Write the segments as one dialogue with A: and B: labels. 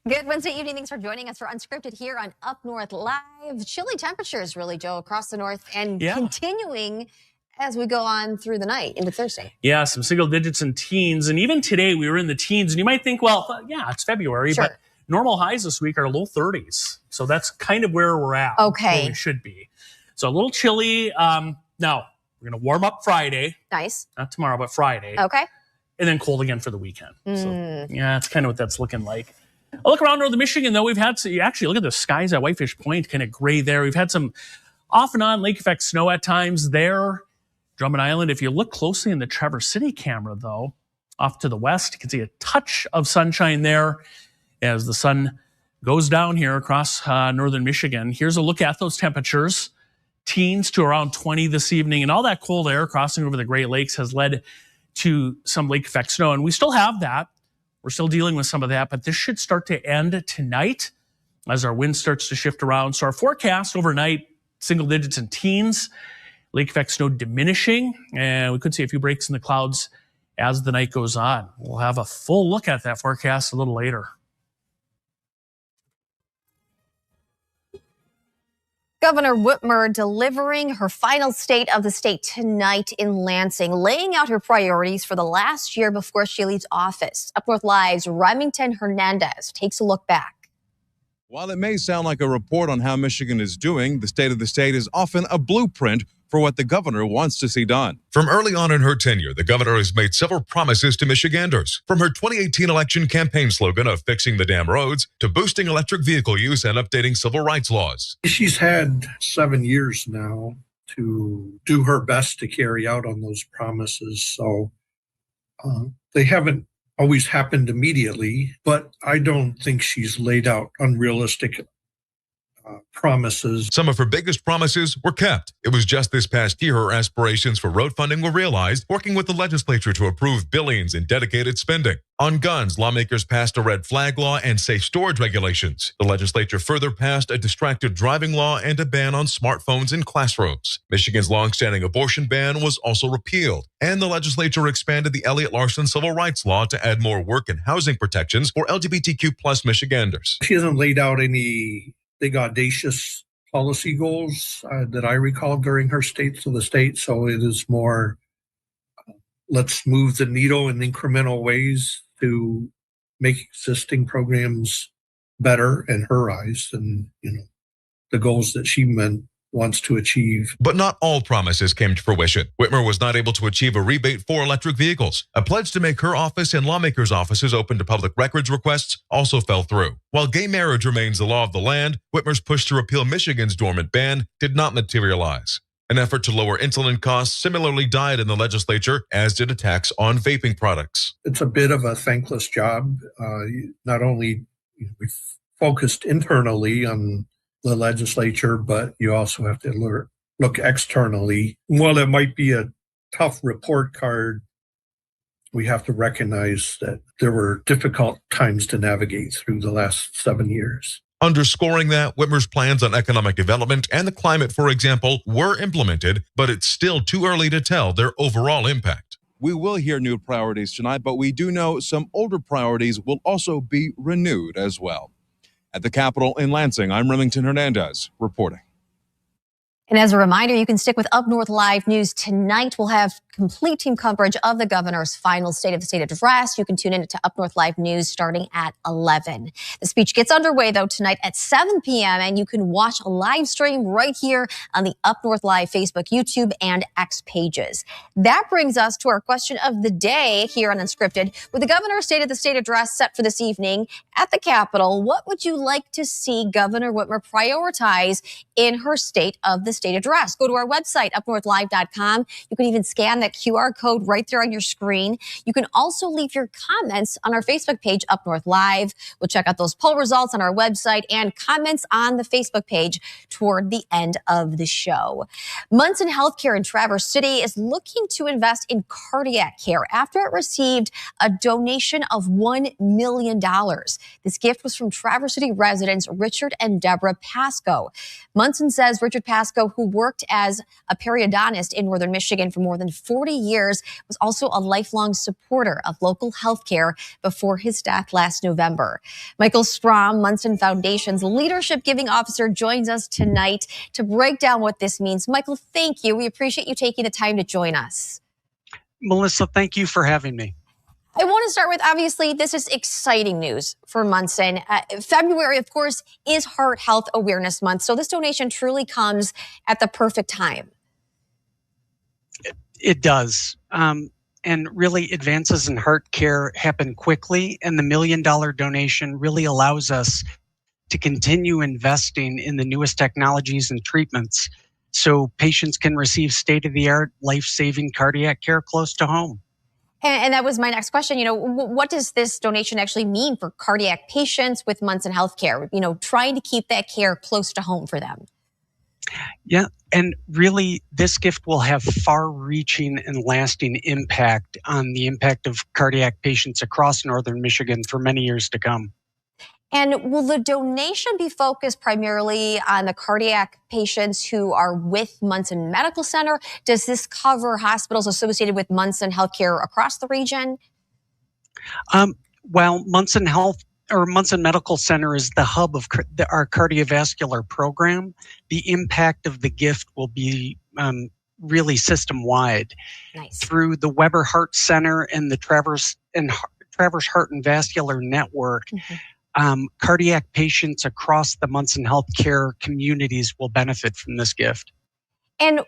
A: Good Wednesday evening. Thanks for joining us for Unscripted here on Up North Live. Chilly temperatures, really, Joe, across the north and continuing as we go on through the night into Thursday.
B: Yeah, some single digits and teens. And even today we were in the teens. And you might think, well, yeah, it's February, but normal highs this week are low 30s. So that's kind of where we're at.
A: Okay.
B: Where we should be. So a little chilly. Now, we're going to warm up Friday.
A: Nice.
B: Not tomorrow, but Friday.
A: Okay.
B: And then cold again for the weekend. So, yeah, that's kind of what that's looking like. I look around northern Michigan, though. We've had, you actually look at the skies at Whitefish Point, kind of gray there. We've had some off and on lake effect snow at times there. Drummond Island, if you look closely in the Traverse City camera, though, off to the west, you can see a touch of sunshine there as the sun goes down here across northern Michigan. Here's a look at those temperatures. Teens to around 20 this evening, and all that cold air crossing over the Great Lakes has led to some lake effect snow, and we still have that. We're still dealing with some of that, but this should start to end tonight as our wind starts to shift around. So our forecast overnight, single digits and teens, lake effect snow diminishing, and we could see a few breaks in the clouds as the night goes on. We'll have a full look at that forecast a little later.
A: Governor Whitmer delivering her final state of the state tonight in Lansing, laying out her priorities for the last year before she leaves office. Up North Live's Remington Hernandez takes a look back.
C: While it may sound like a report on how Michigan is doing, the state of the state is often a blueprint for what the governor wants to see done.
D: From early on in her tenure, the governor has made several promises to Michiganders. From her 2018 election campaign slogan of fixing the damn roads to boosting electric vehicle use and updating civil rights laws.
E: She's had 7 years now to do her best to carry out on those promises. So they haven't always happened immediately, but I don't think she's laid out unrealistic promises.
D: Some of her biggest promises were kept. It was just this past year her aspirations for road funding were realized, working with the legislature to approve billions in dedicated spending. On guns, lawmakers passed a red flag law and safe storage regulations. The legislature further passed a distracted driving law and a ban on smartphones in classrooms. Michigan's longstanding abortion ban was also repealed, and the legislature expanded the Elliott Larson civil rights law to add more work and housing protections for LGBTQ plus Michiganders.
E: She hasn't laid out any big audacious policy goals that I recall during her state of the state. So it is more, let's move the needle in incremental ways to make existing programs better in her eyes and, the goals that she wants to achieve.
D: But not all promises came to fruition. Whitmer was not able to achieve a rebate for electric vehicles. A pledge to make her office and lawmakers' offices open to public records requests also fell through. While gay marriage remains the law of the land, Whitmer's push to repeal Michigan's dormant ban did not materialize. An effort to lower insulin costs similarly died in the legislature, as did attacks on vaping products.
E: It's a bit of a thankless job. Not only we've focused internally on the legislature, but you also have to look externally. While it might be a tough report card, we have to recognize that there were difficult times to navigate through the last 7 years.
D: Underscoring that, Whitmer's plans on economic development and the climate, for example, were implemented, but it's still too early to tell their overall impact.
C: We will hear new priorities tonight, but we do know some older priorities will also be renewed as well. At the Capitol in Lansing, I'm Remington Hernandez reporting.
A: And as a reminder, you can stick with Up North Live News tonight. We'll have complete team coverage of the governor's final State of the State address. You can tune in to Up North Live News starting at 11. The speech gets underway, though, tonight at 7 p.m., and you can watch a live stream right here on the Up North Live Facebook, YouTube, and X pages. That brings us to our question of the day here on Unscripted. With the governor's State of the State address set for this evening at the Capitol, what would you like to see Governor Whitmer prioritize in her State of the state address. Go to our website, UpNorthLive.com. You can even scan that QR code right there on your screen. You can also leave your comments on our Facebook page, Up North Live. We'll check out those poll results on our website and comments on the Facebook page toward the end of the show. Munson Healthcare in Traverse City is looking to invest in cardiac care after it received a donation of $1 million. This gift was from Traverse City residents Richard and Deborah Pasco. Munson says Richard Pasco, who worked as a periodontist in Northern Michigan for more than 40 years, was also a lifelong supporter of local health care before his death last November. Michael Strom, Munson Foundation's leadership giving officer, joins us tonight to break down what this means. Michael, thank you. We appreciate you taking the time to join us.
F: Melissa, thank you for having me.
A: I want to start with, obviously, this is exciting news for Munson. February, of course, is Heart Health Awareness Month, so this donation truly comes at the perfect time.
F: It does. And really, advances in heart care happen quickly, and the $1 million donation really allows us to continue investing in the newest technologies and treatments so patients can receive state-of-the-art, life-saving cardiac care close to home.
A: And that was my next question. What does this donation actually mean for cardiac patients with Munson Healthcare? Trying to keep that care close to home for them.
F: Yeah, and really, this gift will have far-reaching and lasting impact on the impact of cardiac patients across Northern Michigan for many years to come.
A: And will the donation be focused primarily on the cardiac patients who are with Munson Medical Center? Does this cover hospitals associated with Munson Healthcare across the region?
F: While Munson Medical Center is the hub of our cardiovascular program, the impact of the gift will be really system-wide.
A: Nice.
F: Through the Weber Heart Center and the Traverse Heart and Vascular Network. Mm-hmm. Cardiac patients across the Munson Healthcare communities will benefit from this gift.
A: And,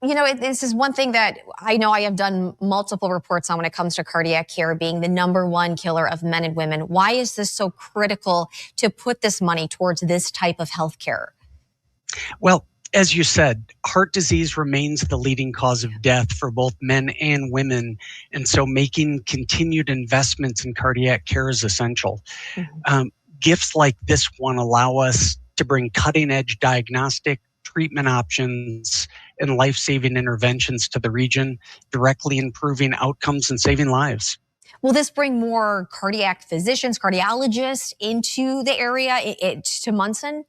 A: this is one thing that I know I have done multiple reports on when it comes to cardiac care being the #1 killer of men and women. Why is this so critical to put this money towards this type of health care?
F: Well, as you said, heart disease remains the leading cause of death for both men and women. And so making continued investments in cardiac care is essential. Mm-hmm. Gifts like this one allow us to bring cutting-edge diagnostic treatment options and life-saving interventions to the region, directly improving outcomes and saving lives.
A: Will this bring more cardiac physicians, cardiologists into the area, to Munson?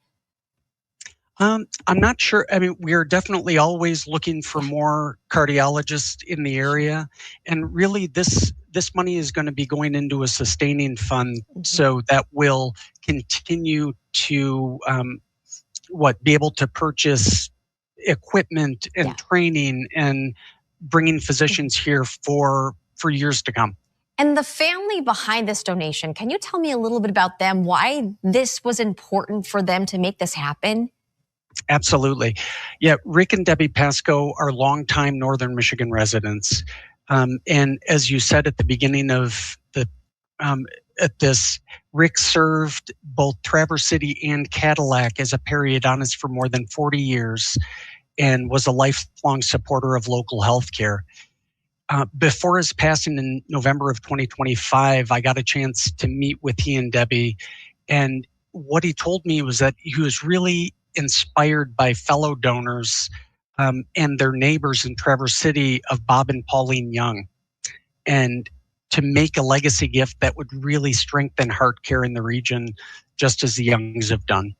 F: I'm not sure. I mean, we are definitely always looking for more cardiologists in the area. And really, this money is going to be going into a sustaining fund. Mm-hmm. So that will continue to, be able to purchase equipment and training and bringing physicians here for years to come.
A: And the family behind this donation, can you tell me a little bit about them, why this was important for them to make this happen?
F: Absolutely. Yeah, Rick and Debbie Pasco are longtime Northern Michigan residents. And as you said at the beginning of Rick served both Traverse City and Cadillac as a periodontist for more than 40 years and was a lifelong supporter of local health care. Before his passing in November of 2025, I got a chance to meet with he and Debbie. And what he told me was that he was really inspired by fellow donors and their neighbors in Traverse City of Bob and Pauline Young, and to make a legacy gift that would really strengthen heart care in the region, just as the Youngs have done.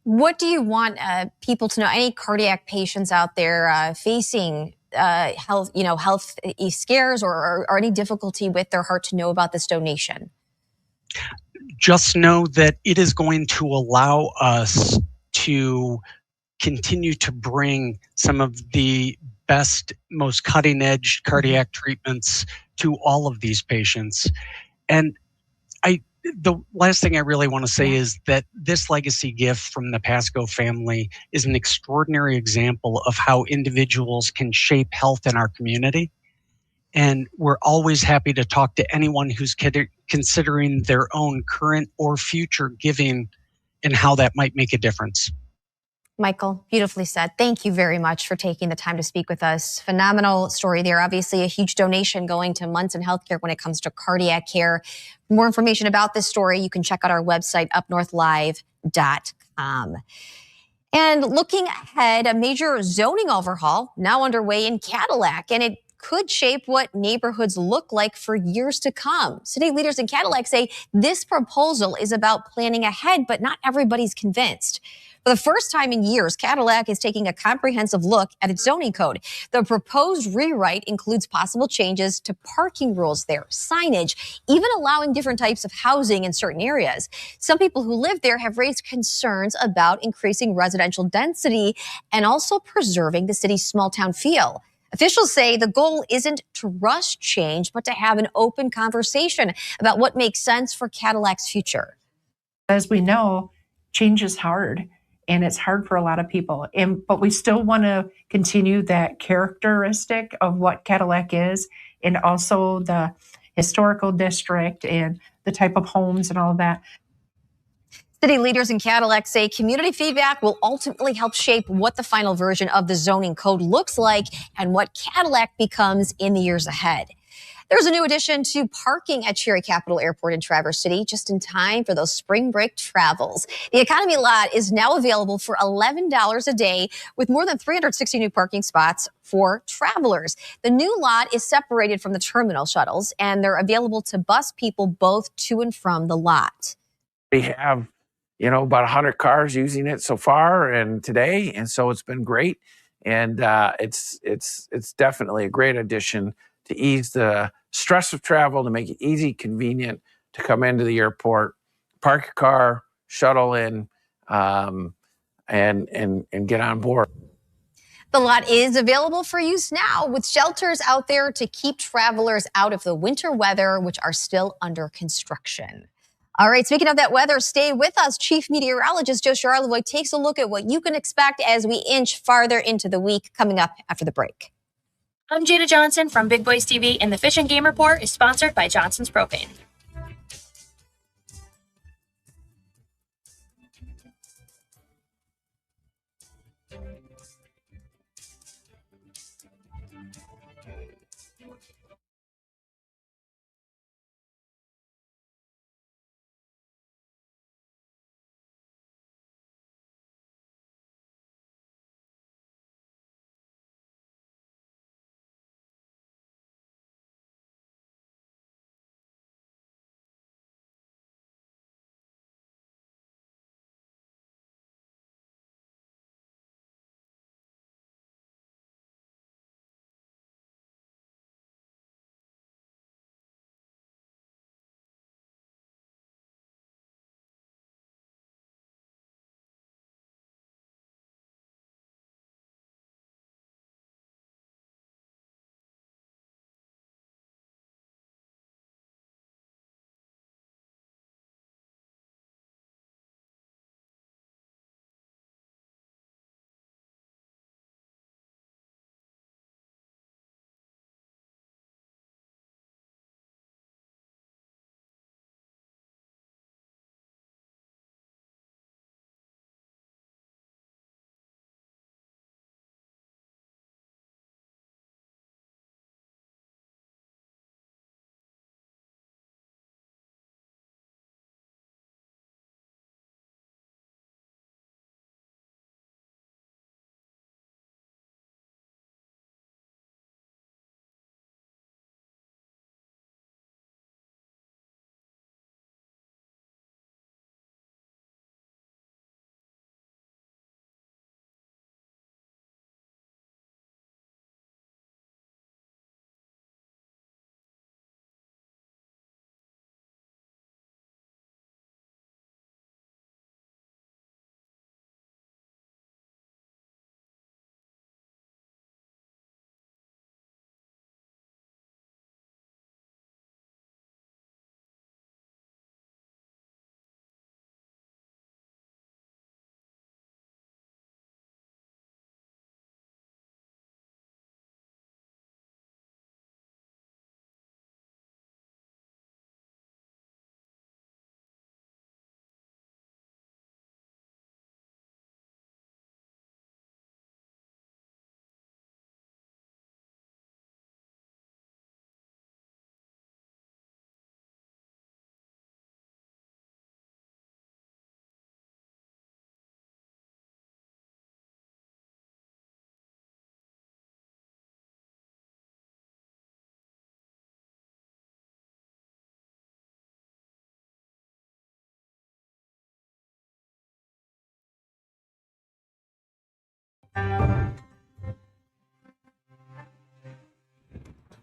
A: What do you want people to know? Any cardiac patients out there facing health scares or any difficulty with their heart to know about this donation?
F: Just know that it is going to allow us to continue to bring some of the best, most cutting-edge cardiac treatments to all of these patients. And the last thing I really want to say is that this legacy gift from the Pasco family is an extraordinary example of how individuals can shape health in our community. And we're always happy to talk to anyone who's considering their own current or future giving and how that might make a difference.
A: Michael, beautifully said. Thank you very much for taking the time to speak with us. Phenomenal story there. Obviously, a huge donation going to Munson Healthcare when it comes to cardiac care. For more information about this story, you can check out our website, UpNorthlIve.com. And looking ahead, a major zoning overhaul now underway in Cadillac, and it could shape what neighborhoods look like for years to come. City leaders in Cadillac say this proposal is about planning ahead, but not everybody's convinced. For the first time in years, Cadillac is taking a comprehensive look at its zoning code. The proposed rewrite includes possible changes to parking rules there, signage, even allowing different types of housing in certain areas. Some people who live there have raised concerns about increasing residential density and also preserving the city's small town feel. Officials say the goal isn't to rush change, but to have an open conversation about what makes sense for Cadillac's future.
G: As we know, change is hard, and it's hard for a lot of people. But we still want to continue that characteristic of what Cadillac is, and also the historical district and the type of homes and all that.
A: City leaders in Cadillac say community feedback will ultimately help shape what the final version of the zoning code looks like and what Cadillac becomes in the years ahead. There's a new addition to parking at Cherry Capital Airport in Traverse City, just in time for those spring break travels. The economy lot is now available for $11 a day with more than 360 new parking spots for travelers. The new lot is separated from the terminal shuttles, and they're available to bus people both to and from the lot.
H: We have, about 100 cars using it so far and today, and so it's been great. And it's definitely a great addition to ease the stress of travel, to make it easy, convenient to come into the airport, park your car, shuttle in, and get on board.
A: The lot is available for use now with shelters out there to keep travelers out of the winter weather, which are still under construction. All right, speaking of that weather, stay with us. Chief Meteorologist Joe Charlevoix takes a look at what you can expect as we inch farther into the week, coming up after the break.
I: I'm Jada Johnson from Big Boys TV, and the Fish and Game Report is sponsored by Johnson's Propane.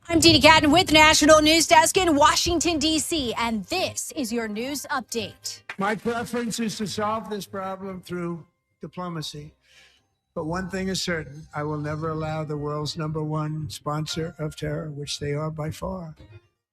J: I'm Dee Catton with National News Desk in Washington, D.C., and this is your news update.
K: My preference is to solve this problem through diplomacy. But one thing is certain, I will never allow the world's #1 sponsor of terror, which they are by far,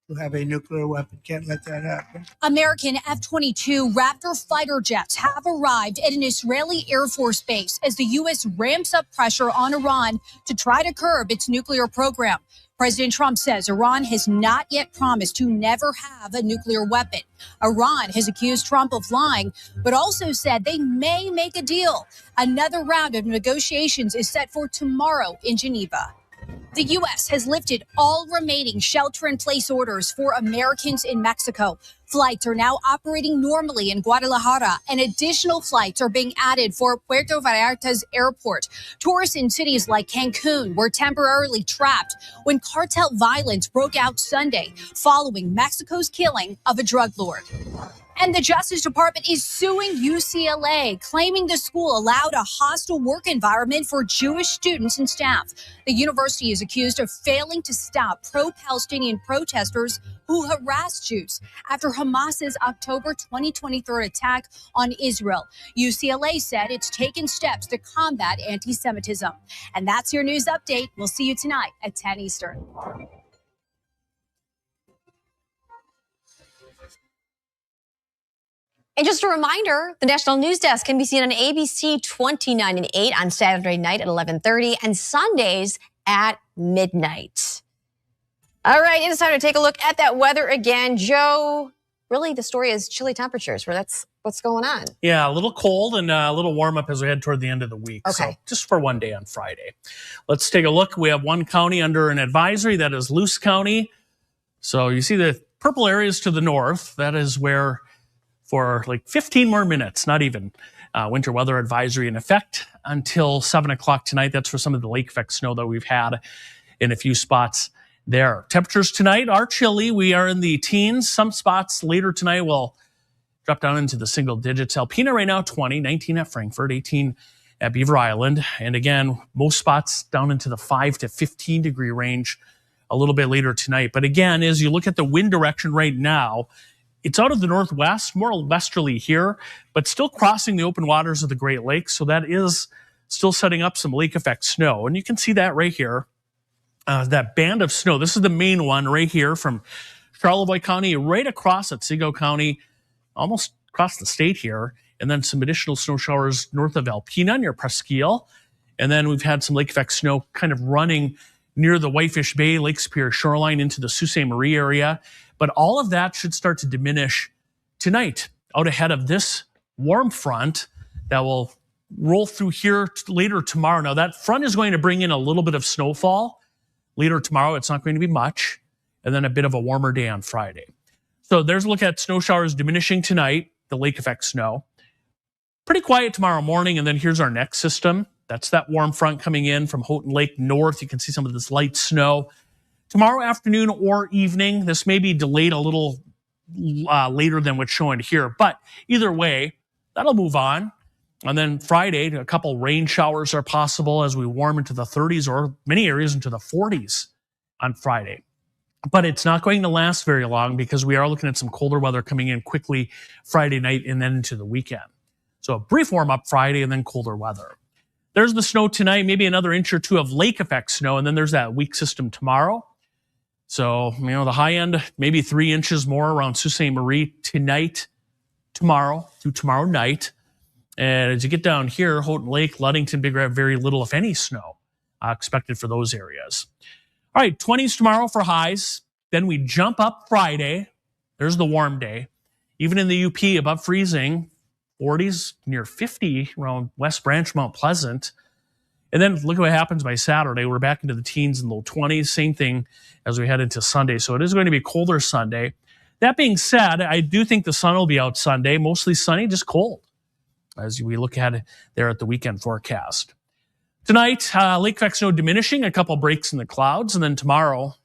K: to have a nuclear weapon. Can't let that happen.
J: American F-22 Raptor fighter jets have arrived at an Israeli Air Force base as the U.S. ramps up pressure on Iran to try to curb its nuclear program. President Trump says Iran has not yet promised to never have a nuclear weapon. Iran has accused Trump of lying, but also said they may make a deal. Another round of negotiations is set for tomorrow in Geneva. The U.S. has lifted all remaining shelter-in-place orders for Americans in Mexico. Flights are now operating normally in Guadalajara, and additional flights are being added for Puerto Vallarta's airport. Tourists in cities like Cancun were temporarily trapped when cartel violence broke out Sunday following Mexico's killing of a drug lord. And the Justice Department is suing UCLA, claiming the school allowed a hostile work environment for Jewish students and staff. The university is accused of failing to stop pro-Palestinian protesters who harassed Jews after Hamas's October 2023 attack on Israel. UCLA said it's taken steps to combat anti-Semitism. And that's your news update. We'll see you tonight at 10 Eastern.
A: And just a reminder, the National News Desk can be seen on ABC 29 and 8 on Saturday night at 11:30 and Sundays at midnight. All right, it's time to take a look at that weather again. Joe, really the story is chilly temperatures, where that's what's going on.
B: Yeah, a little cold and a little warm up as we head toward the end of the week.
A: Okay.
B: So just for one day on Friday. Let's take a look. We have one county under an advisory. That is Luce County. So you see the purple areas to the north. That is where for like 15 more minutes, not even, winter weather advisory in effect until 7 o'clock tonight. That's for some of the lake effect snow that we've had in a few spots there. Temperatures tonight are chilly. We are in the teens. Some spots later tonight will drop down into the single digits. Alpena right now 20, 19 at Frankfurt, 18 at Beaver Island. And again, most spots down into the 5 to 15 degree range a little bit later tonight. But again, as you look at the wind direction right now, it's out of the northwest, more westerly here, but still crossing the open waters of the Great Lakes. So that is still setting up some lake effect snow. And you can see that right here, that band of snow. This is the main one right here from Charlevoix County, right across Otsego County, almost across the state here. And then some additional snow showers north of Alpena near Presqu'île. And then we've had some lake effect snow kind of running near the Whitefish Bay, Lake Superior shoreline into the Sault Ste. Marie area. But all of that should start to diminish tonight out ahead of this warm front that will roll through here later tomorrow. Now, that front is going to bring in a little bit of snowfall later tomorrow. It's not going to be much. And then a bit of a warmer day on Friday. So there's a look at snow showers diminishing tonight, the lake effect snow. Pretty quiet tomorrow morning. And then here's our next system. That's that warm front coming in from Houghton Lake north. You can see some of this light snow. Tomorrow afternoon or evening, this may be delayed a little later than what's shown here. But either way, that'll move on. And then Friday, a couple rain showers are possible as we warm into the 30s or many areas into the 40s on Friday. But it's not going to last very long because we are looking at some colder weather coming in quickly Friday night and then into the weekend. So a brief warm up Friday and then colder weather. There's the snow tonight, maybe another inch or two of lake effect snow. And then there's that weak system tomorrow. So, the high end, maybe 3 inches more around Sault Ste. Marie tonight, tomorrow, through tomorrow night. And as you get down here, Houghton Lake, Ludington, Big Red, very little, if any, snow expected for those areas. All right, 20s tomorrow for highs. Then we jump up Friday. There's the warm day. Even in the UP, above freezing, 40s, near 50 around West Branch, Mount Pleasant. And then look at what happens by Saturday. We're back into the teens and low 20s. Same thing as we head into Sunday. So it is going to be a colder Sunday. That being said, I do think the sun will be out Sunday. Mostly sunny, just cold as we look at it there at the weekend forecast. Tonight, lake effect snow diminishing, a couple breaks in the clouds. And then tomorrow,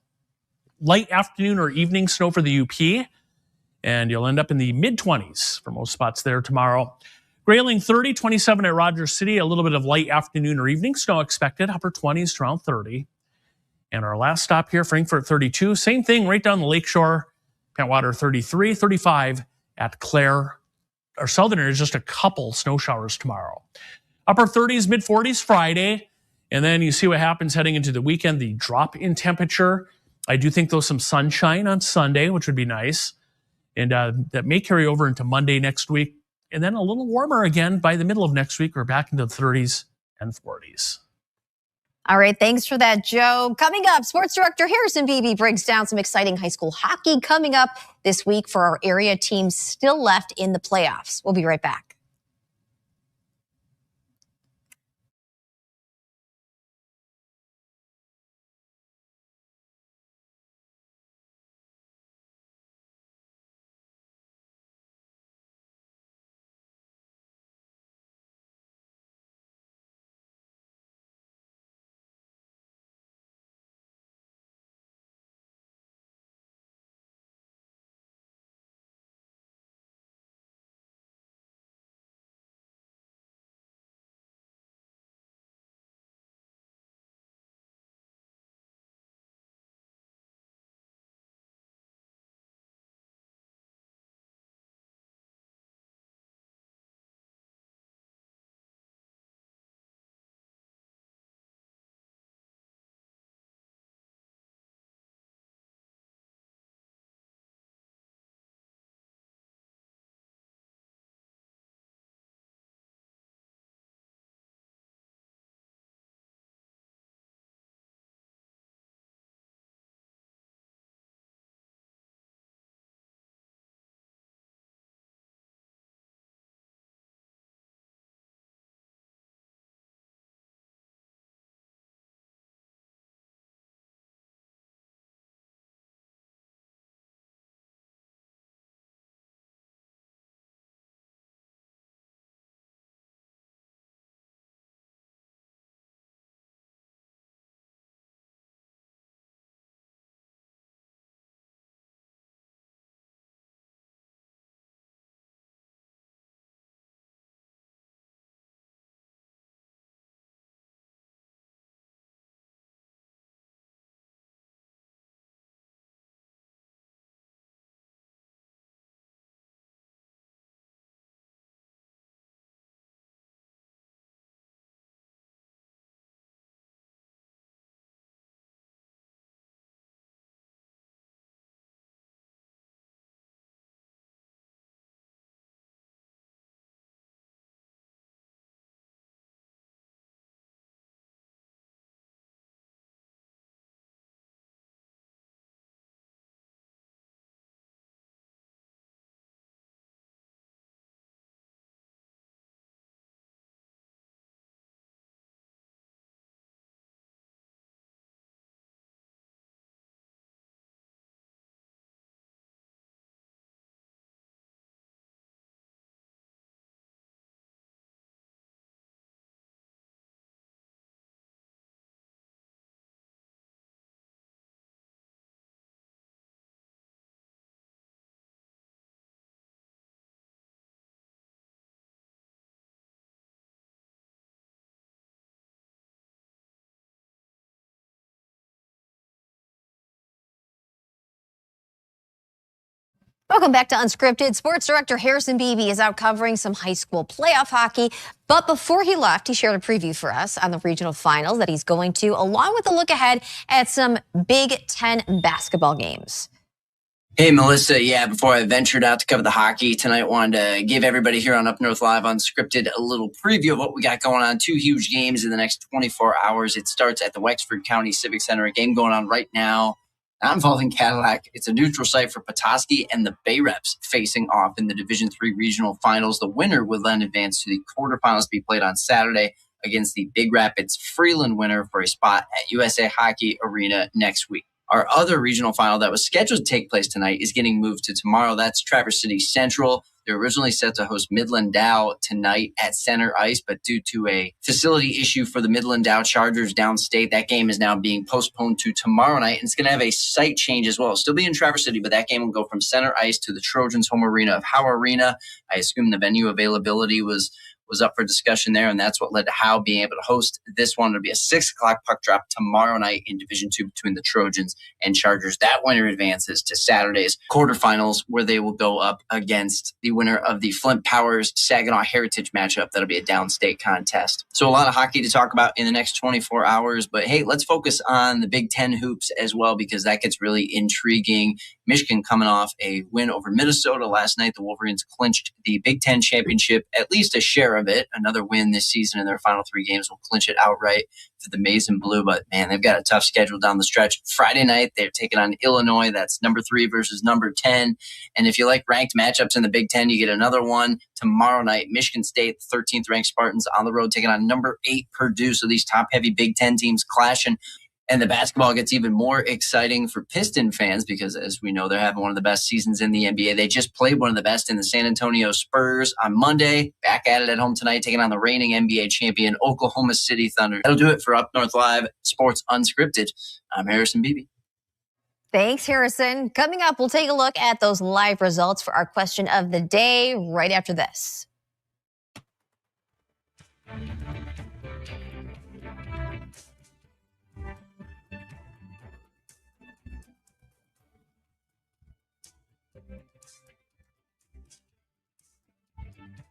B: light afternoon or evening snow for the UP. And you'll end up in the mid-20s for most spots there tomorrow. Grayling 30, 27 at Rogers City. A little bit of light afternoon or evening snow expected. Upper 20s to around 30. And our last stop here, Frankfurt 32. Same thing right down the lakeshore. Pentwater 33, 35 at Clare. Our southern area is just a couple snow showers tomorrow. Upper 30s, mid 40s Friday. And then you see what happens heading into the weekend, the drop in temperature. I do think, though, some sunshine on Sunday, which would be nice. And that may carry over into Monday next week. And then a little warmer again by the middle of next week. We're back into the 30s and 40s.
A: All right, thanks for that, Joe. Coming up, Sports Director Harrison Beebe breaks down some exciting high school hockey coming up this week for our area teams still left in the playoffs. We'll be right back. Welcome back to Unscripted. Sports Director Harrison Beebe is out covering some high school playoff hockey. But before he left, he shared a preview for us on the regional finals that he's going to, along with a look ahead at some Big Ten basketball games.
L: Hey, Melissa. Yeah, before I ventured out to cover the hockey tonight, wanted to give everybody here on UpNorthLive Unscripted a little preview of what we got going on. 2 huge games in the next 24 hours. It starts at the Wexford County Civic Center, a game going on right now, not involving Cadillac. It's a neutral site for Petoskey and the Bay Reps facing off in the Division III regional finals. The winner would then advance to the quarterfinals to be played on Saturday against the Big Rapids Freeland winner for a spot at USA Hockey Arena next week. Our other regional final that was scheduled to take place tonight is getting moved to tomorrow. That's Traverse City Central. They were originally set to host Midland Dow tonight at Center Ice, but due to a facility issue for the Midland Dow Chargers downstate, that game is now being postponed to tomorrow night. And it's going to have a site change as well. It'll still be in Traverse City, but that game will go from Center Ice to the Trojans' home arena of Howe Arena. I assume the venue availability was was up for discussion there, and that's what led to Howe being able to host this one. It'll be a 6 o'clock puck drop tomorrow night in Division II between the Trojans and Chargers. That winner advances to Saturday's quarterfinals, where they will go up against the winner of the Flint Powers Saginaw Heritage matchup. That'll be a downstate contest. So a lot of hockey to talk about in the next 24 hours, but hey, let's focus on the Big Ten hoops as well, because that gets really intriguing. Michigan coming off a win over Minnesota last night. The Wolverines clinched the Big Ten championship, at least a share of it. Another win this season in their final 3 games will clinch it outright for the Maize and Blue. But man, they've got a tough schedule down the stretch. Friday night, they're taking on Illinois. That's number 3 versus number 10. And if you like ranked matchups in the Big Ten, you get another one tomorrow night. Michigan State, 13th ranked Spartans, on the road taking on number 8 Purdue. So these top heavy Big Ten teams clashing. And the basketball gets even more exciting for Piston fans because, as we know, they're having one of the best seasons in the NBA. They just played one of the best in the San Antonio Spurs on Monday. Back at it at home tonight, taking on the reigning NBA champion Oklahoma City Thunder. That'll do it for Up North Live Sports Unscripted. I'm Harrison Beebe.
A: Thanks, Harrison. Coming up, we'll take a look at those live results for our question of the day right after this.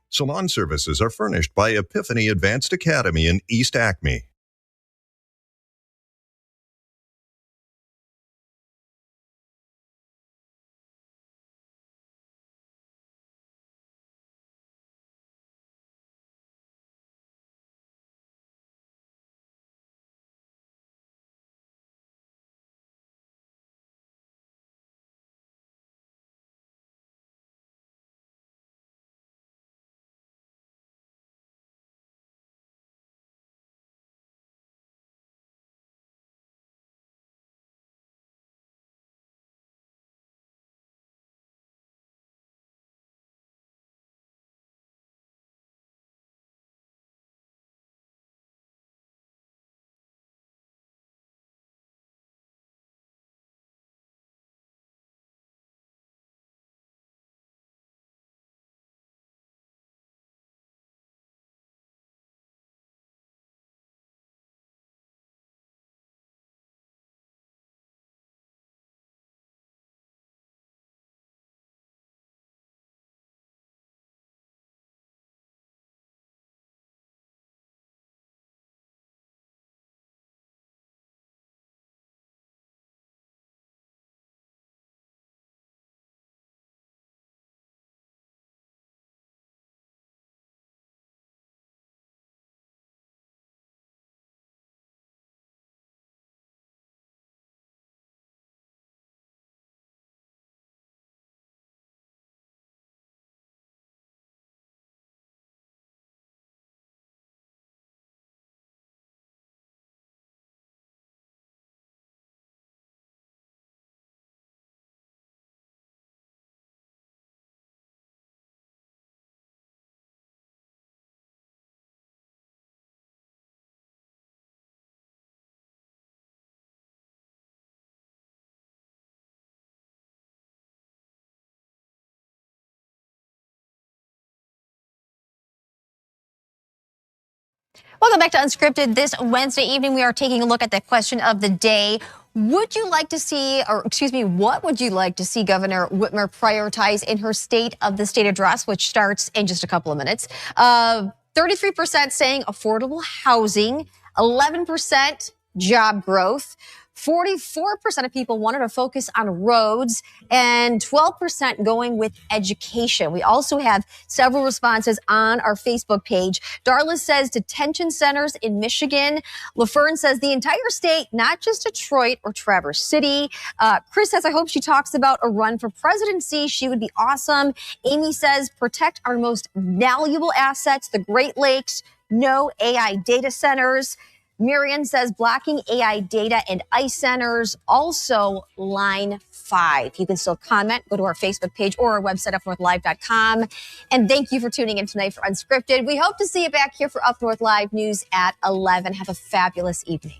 M: Salon services are furnished by Epiphany Advanced Academy in East Acme.
A: Welcome back to Unscripted. This Wednesday evening, we are taking a look at the question of the day. Would you like to see, what would you like to see Governor Whitmer prioritize in her State of the State address, which starts in just a couple of minutes? 33% saying affordable housing, 11% job growth, 44% of people wanted to focus on roads, and 12% going with education. We also have several responses on our Facebook page. Darla says detention centers in Michigan. LaFern says the entire state, not just Detroit or Traverse City. Chris says, I hope she talks about a run for presidency. She would be awesome. Amy says, protect our most valuable assets, the Great Lakes, no AI data centers. Marion says blocking AI data and ICE centers, also line 5. You can still comment, go to our Facebook page or our website, UpNorthLive.com. And thank you for tuning in tonight for Unscripted. We hope to see you back here for Up North Live News at 11. Have a fabulous evening.